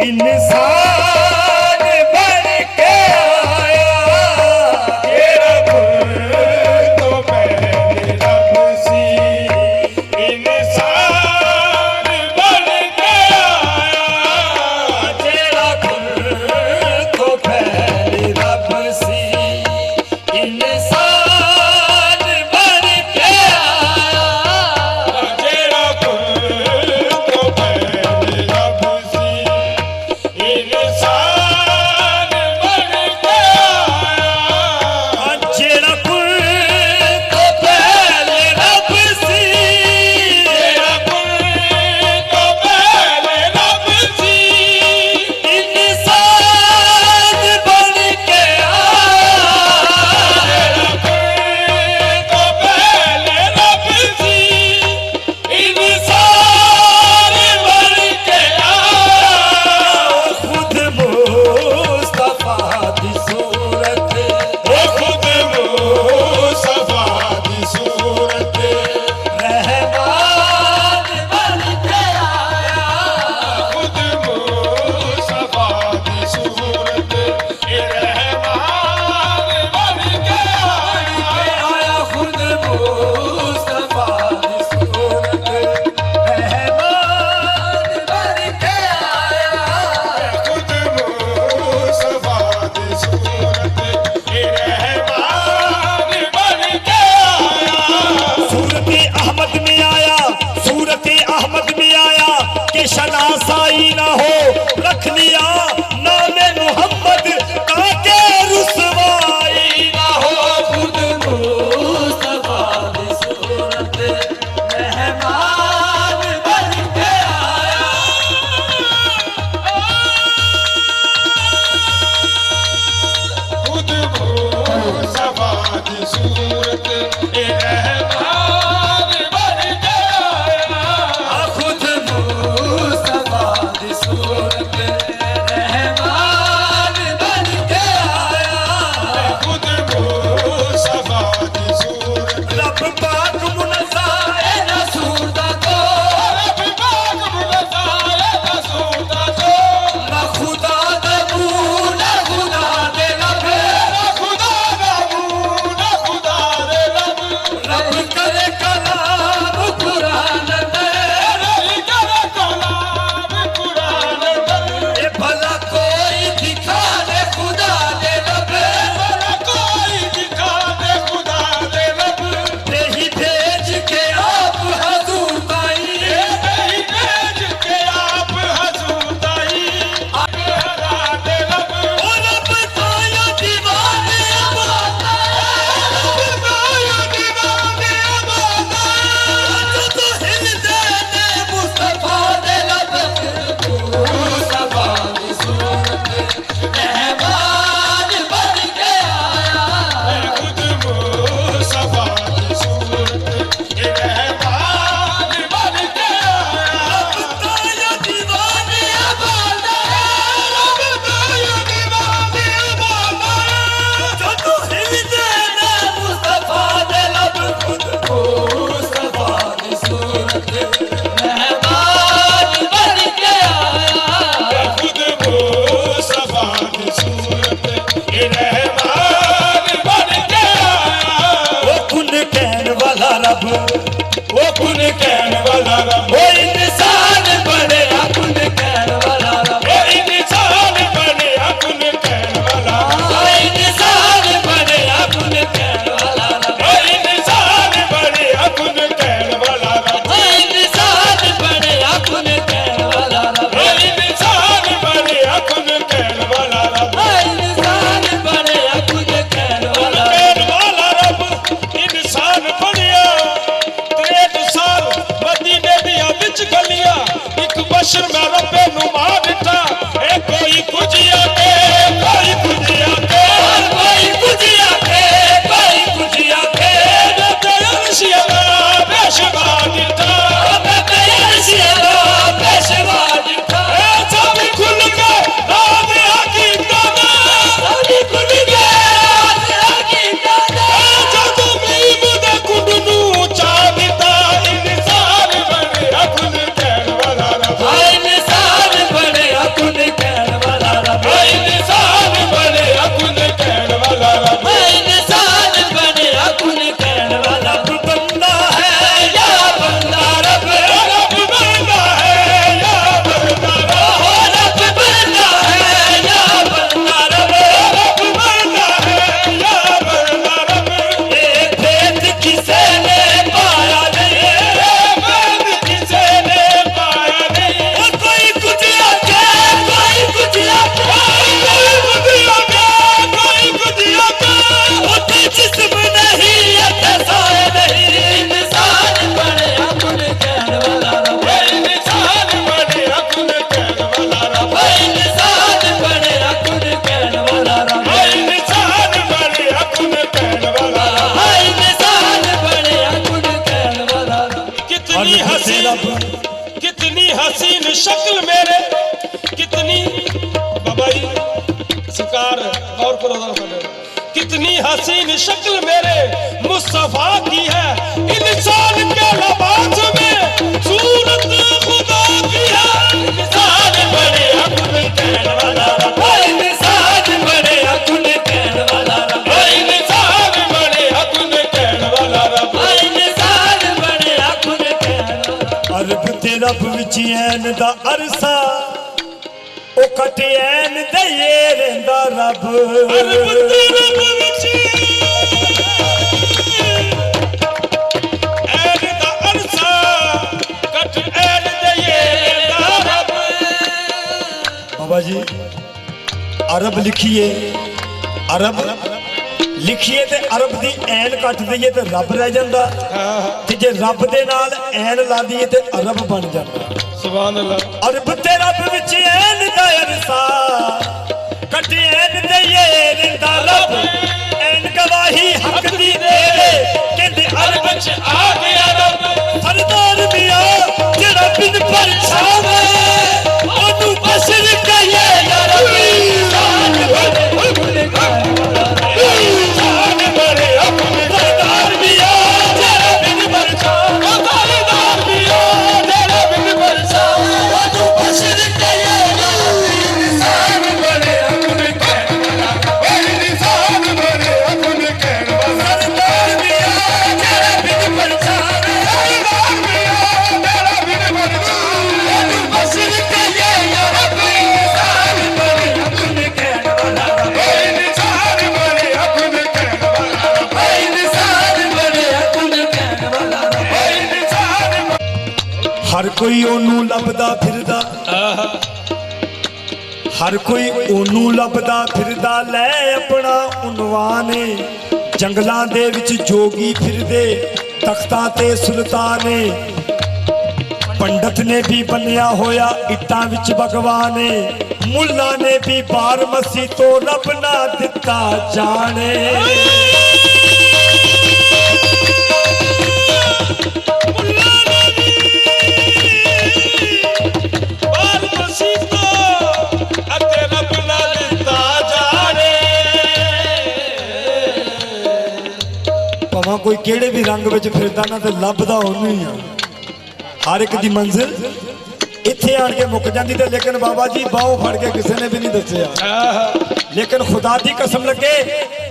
इंसान बन के आया तेरा खुद तो पहले रब सी। इंसान बन के आया तेरा खुद तो पहले रब सी। इंसान बन के आया तेरा खुद तो पहले रब सी। इंसान बन के आया जेड़ा कुल तो पहले रब सी। जेड़ा कुल तो पहले रब सी। इंसान बन के आया जेड़ा कुल तो पहले रब सी। इंसान बन के आया खुद मुस्तफा दी सूरत। ओ खुद मुस्तफा दी सूरत रहमान बन के आया। खुद मुस्तफा दी सूरत रहमान बन के आया। खुद मुस्तफा दी सूरत रहमान बन के आया। खुद मुस्तफा दी सूरत रहमान बन के आया। सूरत अहमद में आया, सूरत अहमद में आया कि शनासाई ना हो रख लिया नामे मोहम्मद ताके रुसवाई ना हो। खुद मुस्तफा दी सूरत रहमान बन के आया। खुद मुस्तफा दी सूरत रहमान बन के आया। खुद मुस्तफा दी सूरत रहमान बन के आया। खुद मुस्तफा दी सूरत रब पाक मुनज़्ज़ह है ना सूरता को। रब पाक मुनज़्ज़ह है ना सूरता को। ना खुदा दा मुंह ना खुदा दे लब। ना खुदा दा मुंह ना खुदा दे लब। रब करे कलाम कुरान दे। रब करे कलाम कुरान दे। ए भला कोई दिखा दे खुदा दे लब। भला कोई दिखा दे खुदा दे लब। नहीं भेज के आप हजूर ताई। नहीं भेज के आप हजूर ताई। आगे हरा दे लब। ओ रब ताया दीवाने अबादा। रब ताया दीवाने अबादा। जो तो हिल देने मुस्तफा दे लब। मुस्तफा दी सूरत रहमान बन के आया। खुद मुस्तफा दी सूरत रहमान बन के आया। रब ताया दीवाने अबादा। रब ताया दीवाने अबादा। जो तो हिल देने मुस्तफा दे लब। खुद मुस्तफा दी सूरत रहमान बन के आया। खुद मुस्तफा दी सूरत रहमान बन के आया। ओ कुन कहन वाला रब, ओ कुन कहन वाला रब। ओ इंसान बने कुन कहन वाला रब। ओ इंसान बने कुन कहन वाला रब। ओ इंसान बने कुन कहन वाला रब। ओ इंसान बने कुन कहन वाला रब। ओ इंसान बने कुन कहन वाला रब। ओ इंसान बने कुन कहन वाला रब। ओ इंसान बने कुन कहन वाला रब। इंसान बनया 63 साल मदीने दिया विच गलियां। एक बशर मैं रब्बे नु मां दिता। ए कोई कुजिया के कोई कुजिया के कोई कुजिया के कोई कुजिया के। मैं अर्शिया पेशवा दिता। मैं अर्शिया पेशवा दिता। ए सब खुल के राज हकीकत ना। सब खुल के राज हकीकत ना। जब मीम दे कुंड नू चा दिता। इंसान बने खुद कहन वाला रब। मेरे कितनी बाबा जी सरकार गौर करो कितनी हसीन शक्ल मेरे मुस्तफा की है इंसान के लिबास में सूरत खुदा की है इंसान बड़े अकुल कहने वाला इंसान बड़े अकुल कहने वाला इंसान बड़े अकुल कहने वाला इंसान बड़े अकुल कहने वाला अरब ते रब विच ऐन दा अरसा ओ कटे ऐन दे रहिंदा रब अरब ते रब विच ऐन दा अरसा कट ऐन दे रहिंदा रब बाबा जी अरब लिखिए अरब लिखिए ते अरब दी ऐन कट दईए ते रब रह जांदा ते जे रब दे नाल ऐन ला दईए ते अरब बन जांदा सुभान अल्लाह अरब ते रब विच ऐन दा अरसा कटे ऐन दईए रहिंदा रब ऐन गवाही हक दी दे कहंदे अरब च आ गया रब सरदार मियां जेड़ा बिन परछावे ओनू बशर कहिए या रब्बी जान बड़े अकुल जान बड़े अकुल सरदार मियां जेड़ा बिन परछावे सरदार मियां जेड़ा बिन परछावे ओनू बशर कहिए या रब्बी जान बड़े अकुल इंसान बड़े अकुल कहने वाला सरदार मियां जेड़ा बिन परछावे सरदार मियां तेरा बिन परछावे ओनू बशर कहिए या रब्बी जान बड़े अकुल कहने वाला इंसान बड़े अकुल कहने वाला इंसान बड़े अकुल कहने वाला इंसान हर कोई ओनू लभदा फिरदा हर कोई ओनू लभदा फिरदा ले अपना उनवान जंगलां दे विच जोगी फिरदे तख्तां ते सुल्तान पंडित ने भी बनिया होया इट्टां विच भगवान मुल्ला ने भी बार मसी तो रब ना दिता जाने बाल मसीतो अते रब ना दिता जाने भावें कोई केड़े भी रंग विच फिरदा ना ते लभदा ओनू ही आ हर एक दी मंजिल इत्थे आण के मुक जांदी ते लेकिन बाबा जी बाहों फड़ के किसी ने भी नहीं दस्सिया लेकिन खुदा दी कसम लगे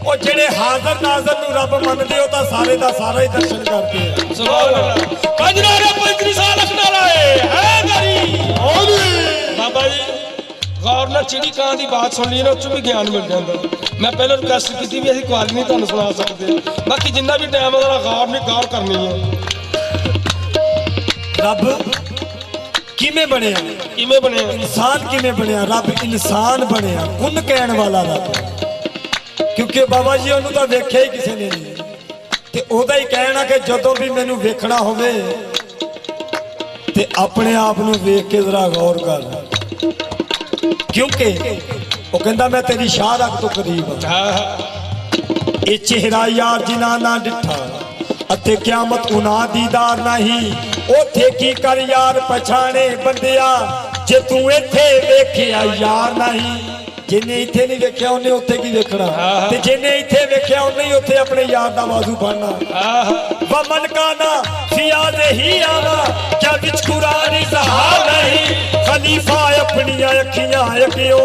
ओ जेड़े हाज़र नाज़र नू रब मनदे ओ तां सारे दा सारा ही दर्शन करदे आ सुभान अल्लाह कंजरा रे 35 साल रखना लाए है गरी बाबा जी गौर ਨਾਲ चिड़ी ਕਾਂ ਦੀ ਬਾਤ ਸੁਣ ਲਈ ਨਾ ਉਹ 'ਚ ਵੀ ਗਿਆਨ ਮਿਲ ਜਾਂਦਾ ਮੈਂ ਪਹਿਲਾਂ ਰਿਕਵੈਸਟ ਕੀਤੀ ਵੀ ਅਸੀਂ ਕੁਆਲੀ ਨਹੀਂ ਤੁਹਾਨੂੰ ਸੁਣਾ ਸਕਦੇ ਬਾਕੀ ਜਿੰਨਾ ਵੀ ਟਾਈਮ ਉਹਦਾ ਗੌਰ ਨਹੀਂ ਗੌਰ ਕਰਨੀ ਹੈ रब किवें बनिया ਕਿਵੇਂ ਬਣਿਆ इंसान किवें बनिया रब इंसान बनिया कुन कहण वाला रब क्योंकि बाबा जी ओनू तां वेख्या ही किसी ने नहीं ते ओदा ही कहना कि जदों भी मैनू वेखना होवे ते अपने आप नू वेख के जरा गौर कर क्योंकि वो कहंदा मैं तेरी शाह रख तो करीब हाँ ये चेहरा यार जिना ना डिठा अते क्यामत उना दीदार नहीं ओथे की कर यार पछाणे बंदिया जे तू इथे वेखिया यार नहीं जिन्हें इथे नहीं वेख्या उन्हें उत्थे की वेखना ते जिन्हें इथे वेख्या उन्हें ही उत्थे अपने यार दा बाजू फड़ना वमन काना फियाज ही आवा क्या विच कुरान सहा नहीं खलीफा अपनी अखियां अखियो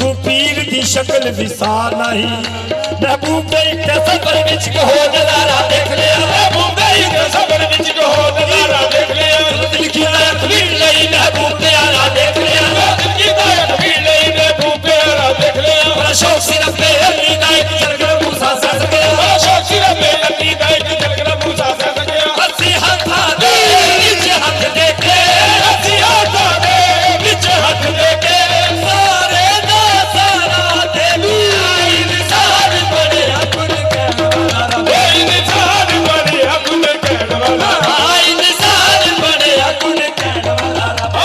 तू पीर दी शक्ल विसार नहीं महबूब के सफर विच कहो नजारा देख लिया महबूब के सफर विच कहो नजारा देख लिया दिल की तकबीर लई महबूब ते आला देख लिया दिल की तकबीर लई महबूब ते आला देख लिया बड़ा शौक सिर्फ पे अली दा एक जलगड़ा मूसा सज गया बड़ा शौक सिर्फ पे अली दा एक जलगड़ा मूसा सज गया हसी हाथा दे विच हाथ देखे हसी हाथा दे विच हाथ देखे सारे दा सारा दे इंसान बड़े अकुल कहने वाला इंसान बड़े अकुल कहने वाला इंसान बड़े अकुल कहने वाला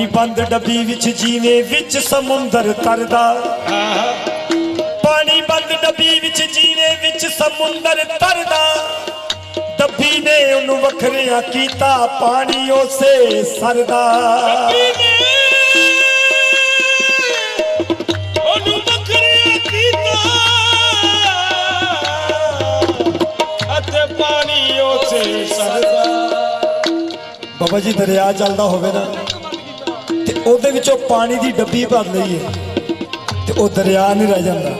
ਪਾਣੀ ਬੰਦ ਡੱਬੀ ਵਿੱਚ ਜਿਵੇਂ ਵਿੱਚ ਸਮੁੰਦਰ ਤਰਦਾ ਪਾਣੀ ਬੰਦ ਡੱਬੀ ਵਿੱਚ ਜਿਵੇਂ ਵਿੱਚ ਸਮੁੰਦਰ ਤਰਦਾ ਡੱਬੀ ਨੇ ਉਹਨੂੰ ਵੱਖਰਿਆ ਕੀਤਾ ਪਾਣੀ ਉਸੇ ਸਰਦਾ ਉਹਨੂੰ ਵੱਖਰਿਆ ਕੀਤਾ ਅਤੇ ਪਾਣੀ ਉਸੇ ਸਰਦਾ ਬਾਬਾ ਜੀ ਦਰਿਆ ਚੱਲਦਾ ਹੋਵੇ ਨਾ ਤੇ ਉਹਦੇ ਵਿੱਚੋਂ ਪਾਣੀ ਦੀ ਡੱਬੀ ਭਰ ਲਈਏ ਤੇ ਉਹ ਦਰਿਆ ਨਹੀਂ ਰਹਿ ਜਾਂਦਾ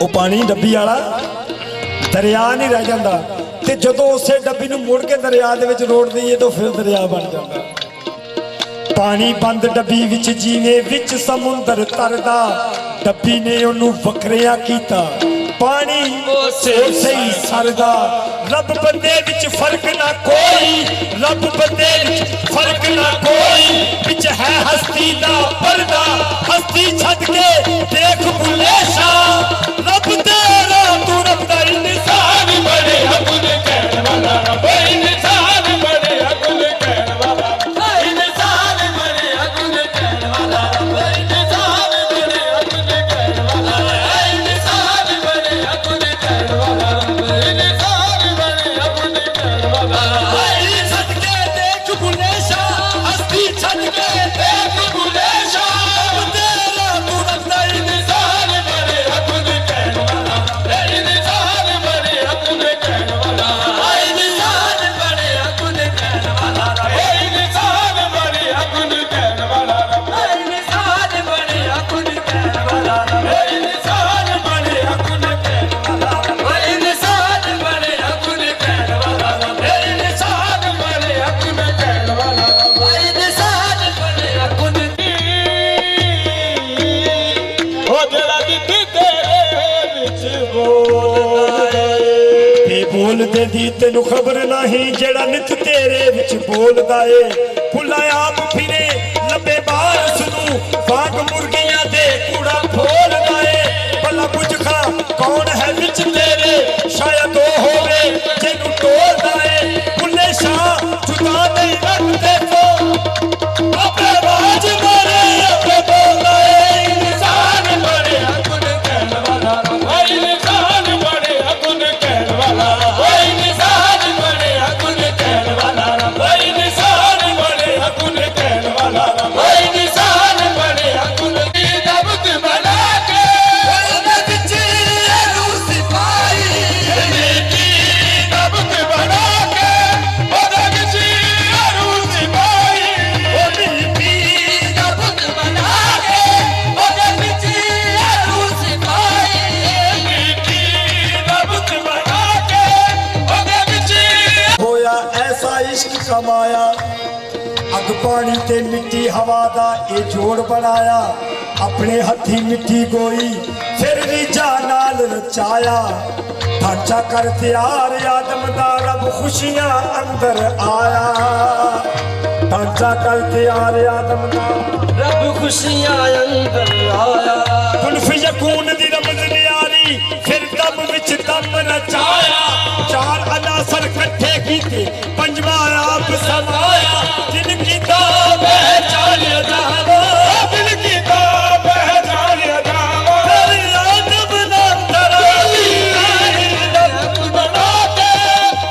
ਉਹ ਪਾਣੀ ਡੱਬੀ ਵਾਲਾ ਦਰਿਆ ਨਹੀਂ ਰਹਿ ਜਾਂਦਾ ਤੇ ਜਦੋਂ ਉਸੇ ਡੱਬੀ ਨੂੰ ਮੁੜ ਕੇ ਦਰਿਆ ਦੇ ਵਿੱਚ ਰੋੜ ਦਈਏ ਤਾਂ ਫਿਰ ਦਰਿਆ ਬਣ ਜਾਂਦਾ ਪਾਣੀ ਬੰਦ ਡੱਬੀ ਵਿੱਚ ਜਿਵੇਂ ਵਿੱਚ ਸਮੁੰਦਰ ਤਰਦਾ ਡੱਬੀ ਨੇ ਉਹਨੂੰ ਵੱਖਰਿਆ ਕੀਤਾ ਪਾਣੀ ਉਸੇ ਹੀ ਸਰਦਾ ਰੱਬ ਬੰਦੇ ਵਿੱਚ ਫਰਕ ਨਾ ਕੋਈ ਰੱਬ ਬੰਦੇ ਵਿੱਚ ਫਰਕ ਨਾ ਕੋਈ ਵਿੱਚ ਹੈ ਹਸਤੀ ਦਾ ਪਰਦਾ ਹਸਤੀ ਛੱਡ ਕੇ ਦੇਖ ਬੁੱਲੇ ਸ਼ਾਹ ਰੱਬ ਤੇਰਾ ਤੂੰ ਰੱਬ ਦਾ ਇਨਸਾਨ ਬਣੇ ਅਗੁਨ ਕਹਿਣ ਵਾਲਾ ਰੱਬ ਇਨਸਾਨ ਬਣੇ ਅਗੁਨ ਕਹਿਣ ਵਾਲਾ ਇਨਸਾਨ ਬਣੇ ਅਗੁਨ ਕਹਿਣ ਵਾਲਾ ਰੱਬ ਇਨਸਾਨ ਬਣੇ ਅਗੁਨ ਕਹਿਣ ਵਾਲਾ ਇਨਸਾਨ ਬਣੇ ਅਗੁਨ ਕਹਿਣ ਵਾਲਾ ਰੱਬ ਇਨਸਾਨ ਬਣੇ ਅਗੁਨ ਕਹਿਣ ਵਾਲਾ ਹਸਤੀ ਛੱਡ ਕੇ ਦੇਖ ਬੁੱਲੇ ਸ਼ਾਹ ਹਸਤੀ ਛੱਡ ਕੇ ਦੇਖ ਬੁੱਲੇ ਸ਼ਾਹ ਰੱਬ ਤੇਰਾ ਤੂੰ ਰੱਬ ਦਾ ਇਨਸਾਨ ਬਣੇ ਅਗੁਨ ਕਹਿਣ ਵਾਲਾ ਇਨਸਾਨ ਬਣੇ ਅਗੁਨ ਕਹਿਣ ਵਾਲਾ ਇਨਸਾਨ ਬਣੇ ਅਗੁਨ ਕਹਿਣ ਵਾਲਾ ਰੱਬ ਇਨਸਾਨ ਬਣੇ ਅਗੁਨ ਕਹਿਣ ਵਾਲਾ ਰੱਬ ਇਨਸਾਨ ਬਣੇ ਅਗੁਨ ਕਹਿਣ ਵਾਲਾ ਰੱਬ ਇਨਸਾਨ ਬਣੇ ਅਗੁਨ ਕਹਿਣ ਵਾਲਾ ਰੱਬ ਇਨਸਾਨ ਬਣੇ ਅਗੁਨ ਕਹਿਣ ਵਾਲਾ ਰੱਬ ਇਨਸਾਨ ਬਣੇ ਅਗੁਨ ਕਹਿਣ ਵਾਲਾ ਰੱਬ ਇਨਸਾਨ ਬਣੇ ਅਗੁਨ ਉਹ ਜਿਹੜਾ ਦਿੱਤੀ ਤੇਰੇ ਵਿੱਚ ਬੋਲਦਾ ਏ ਇਹ ਬੋਲਦੇ ਦੀ ਤੈਨੂੰ ਖਬਰ ਨਹੀਂ ਜਿਹੜਾ ਨਿਤ ਤੇਰੇ ਵਿੱਚ ਬੋਲਦਾ ਏ ਫੁੱਲਾ ਆਪ ਫਿਰੇ ਲੱਭੇ ਬਾਰਸ ਨੂੰ ਵਾਂਗ ਮੁਰਗੀਆਂ ਦੇ ਕੂੜਾ ਫੋਲਦਾ ਏ ਭਲਾ ਪੁੱਛ ਖਾ ਕੌਣ ਹੈ ਵਿੱਚ ਤੇਰੇ ਸ਼ਾਇਦ ਉਹ ਹੋਵੇ ਜਿਹਨੂੰ ਟੋਲਦਾ ਏ ਬੁੱਲੇ ਸ਼ਾਹ ਜੁਦਾ ਨਹੀਂ ਰੱਖਦੇ ਤੋਂ ਆਪੇ ਬਾਜ ਮਾਰੇ ਆਪੇ ਬੋਲਦਾ ਏ ਇਨਸਾਨ ਬਣੇ ਅਗੁਨ ਕਹਿਣ ਵਾਲਾ ਰੱਬ ਇਨਸਾਨ ਬਣੇ ਅਗੁਨ ਕਹਿਣ ਵਾਲਾ ਇਨਸਾਨ ਬਣੇ ਅਗੁਨ ਕਹਿਣ ਵਾਲਾ ਰੱਬ ਇਨਸਾਨ ਬਣੇ ਅਗੁਨ ਕਹਿਣ ਵਾਲਾ ਰੱਬ ਇਨਸਾਨ ਬਣੇ ਅਗੁਨ ਦੀ ਦਬਤ ਬਣਾ ਕੇ ਉਹਦੇ ਵਿੱਚ ਇਹਨੂੰ ਸਿਪਾਹੀ ਦੀ ਦਬਤ ਬਣਾ ਕੇ ਉਹਦੇ ਵਿੱਚ ਇਹਨੂੰ ਸਿਪਾਹੀ ਉਹਦੀ ਵੀ ਦਬਤ ਬਣਾ ਕੇ ਉਹਦੇ ਵਿੱਚ ਇਹਨੂੰ ਸਿਪਾਹੀ ਦੀ ਦਬਤ ਬਣਾ ਕੇ ਉਹਦੇ ਵਿੱਚ ਹੋਇਆ ਐਸਾ ਇਸ਼ਕ ਕਮਾਇਆ ਅੱਗ ਪਾਣੀ ਤੇ ਮਿੱਟੀ ਹਵਾ ਦਾ ਇਹ ਜੋੜ ਬਣਾਇਆ ਆਪਣੇ ਹੱਥੀ ਮਿੱਟੀ ਗੋਈ ਫਿਰ ਰੀਝਾਂ ਨਾਲ ਰਚਾਇਆ ਢਾਂਚਾ ਕਰ ਤਿਆਰ ਆਦਮ ਦਾ ਰੱਬ ਖੁਸ਼ੀਆਂ ਅੰਦਰ ਆਇਆ ਢਾਂਚਾ ਕਰ ਤਿਆਰ ਆਦਮ ਦਾ ਰੱਬ ਖੁਸ਼ੀਆਂ ਅੰਦਰ ਆਇਆ ਕੁਲਫ ਯਕੂਨ ਦੀ ਰਮਜ਼ ਨਿਆਰੀ ਫਿਰ ਦਮ ਵਿੱਚ ਦਮ ਰਚਾਇਆ ਚਾਰ ਅਨਾਸਰ ਇਕੱਠੇ ਕੀਤੇ ਪੰਜਵਾਂ ਆਪ ਸਮਾਇਆ ਜਿਨ ਕਿਤਾਬ ਹੈ ਚਾਲਿਆ ਜਾਵਾ ਦਿਲ ਕੀ ਤਾਂ ਪਹਿਚਾਨਿਆ ਜਾਵਾ ਫਿਰ ਆਦਮ ਦਾ ਤਰਾਈ ਰੱਬ ਬਣਾ ਕੇ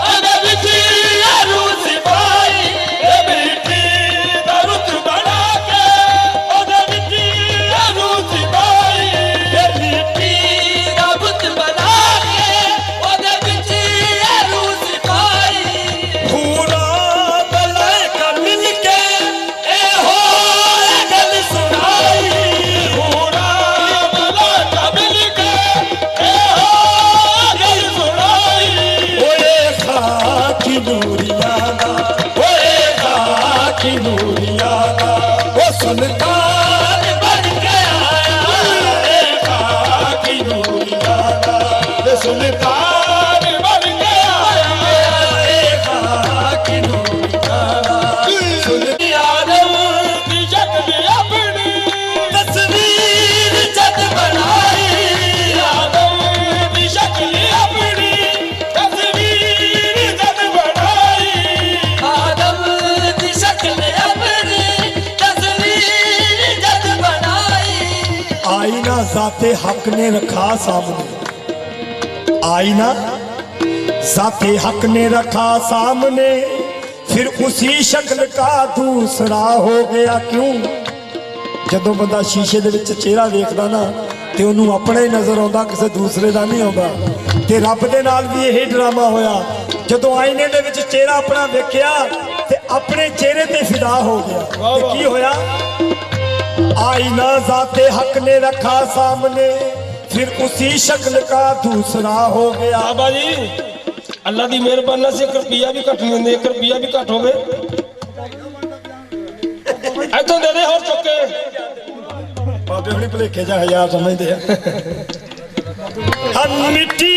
ਉਹਦੇ ਵਿੱਚ ਇਹਨੂੰ ਸਿਪਾਹੀ ਇਹ ਮਿੱਟੀ ਦਾ ਰੁੱਤ ਬਣਾ ਕੇ ਉਹਦੇ ਵਿੱਚ ਇਹਨੂੰ ਸਿਪਾਹੀ ਇਹ ਮਿੱਟੀ ਦਾ ਬੁੱਤ ਬਣਾ ਕੇ ਉਹਦੇ ਵਿੱਚ ਇਹਨੂੰ ਸਿਪਾਹੀ ਪੂਰਾ ਬਲਾ जाते हक ने रखा सामने। आई ना, जाते हक ने रखा सामने, फिर उसी शक्ल का दूसरा हो गया क्यों। ਜਦੋਂ ਬੰਦਾ ਸ਼ੀਸ਼ੇ ਦੇ ਵਿੱਚ ਚਿਹਰਾ ਵੇਖਦਾ ਨਾ ਤੇ ਉਹਨੂੰ ਆਪਣਾ ਹੀ ਨਜ਼ਰ ਆਉਂਦਾ, ਕਿਸੇ ਦੂਸਰੇ ਦਾ ਨਹੀਂ ਆਉਂਦਾ। ਤੇ ਰੱਬ ਦੇ ਨਾਲ ਵੀ ਇਹ ਡਰਾਮਾ ਹੋਇਆ, ਜਦੋਂ ਆईने ਦੇ ਵਿੱਚ ਚਿਹਰਾ ਆਪਣਾ ਵੇਖਿਆ ਤੇ ਆਪਣੇ ਚਿਹਰੇ ਤੇ ਫਿਦਾ ਹੋ ਗਿਆ। ਤੇ ਕੀ ਹੋਇਆ, आईना जाते हक ने रखा सामने, फिर उसी शक्ल का दूसरा हो गया। बाबा जी अल्लाह की मेहरबानी से 1 रुपया भी घट नहीं देंगे, 1 रुपया भी घट होवे इतों दे दे और चुके बाबे अपने भुलेखे जा 1000 समझते हैं। हम मिट्टी